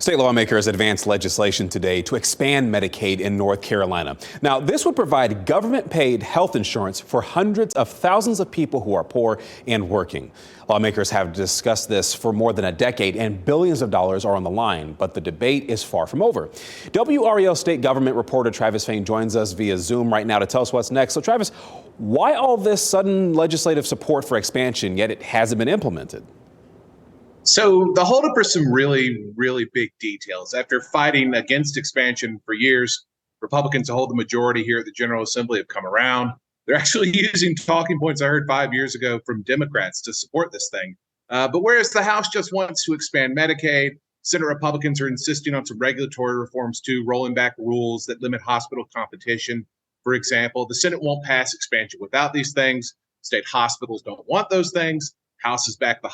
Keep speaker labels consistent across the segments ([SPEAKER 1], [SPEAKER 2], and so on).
[SPEAKER 1] State lawmakers advanced legislation today to expand Medicaid in North Carolina. Now, this would provide government-paid health insurance for hundreds of thousands of people who are poor and working. Lawmakers have discussed this for more than a decade, and billions of dollars are on the line, but the debate is far from over. WREL state government reporter Travis Fain joins us via Zoom right now to tell us what's next. So, Travis, why all this sudden legislative support for expansion, yet it hasn't been implemented?
[SPEAKER 2] So the holdup are some really, really big details. After fighting against expansion for years, Republicans who hold the majority here at the General Assembly have come around. They're actually using talking points I heard 5 years ago from Democrats to support this thing. But whereas the House just wants to expand Medicaid, Senate Republicans are insisting on some regulatory reforms too, rolling back rules that limit hospital competition. For example, the Senate won't pass expansion without these things. State hospitals don't want those things. House has backed the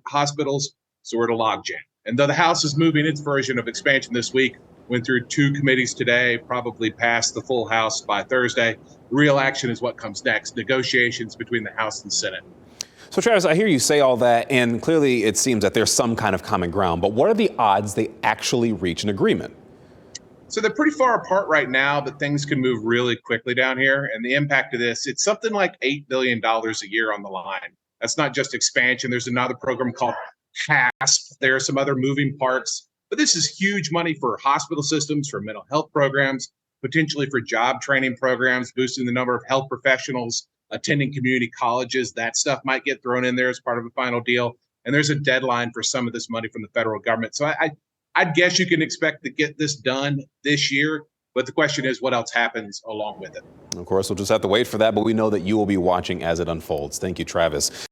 [SPEAKER 2] hospitals, so we're at a logjam. And though the House is moving its version of expansion this week, went through 2 committees today, probably passed the full House by Thursday, real action is what comes next, negotiations between the House and Senate.
[SPEAKER 1] So, Travis, I hear you say all that, and clearly it seems that there's some kind of common ground. But what are the odds they actually reach an agreement?
[SPEAKER 2] So they're pretty far apart right now, but things can move really quickly down here. And the impact of this, it's something like $8 billion a year on the line. That's not just expansion. There's another program called HASP. There are some other moving parts, but this is huge money for hospital systems, for mental health programs, potentially for job training programs, boosting the number of health professionals attending community colleges. That stuff might get thrown in there as part of a final deal. And there's a deadline for some of this money from the federal government. So I'd guess you can expect to get this done this year. But the question is, what else happens along with it?
[SPEAKER 1] Of course, we'll just have to wait for that, but we know that you will be watching as it unfolds. Thank you, Travis.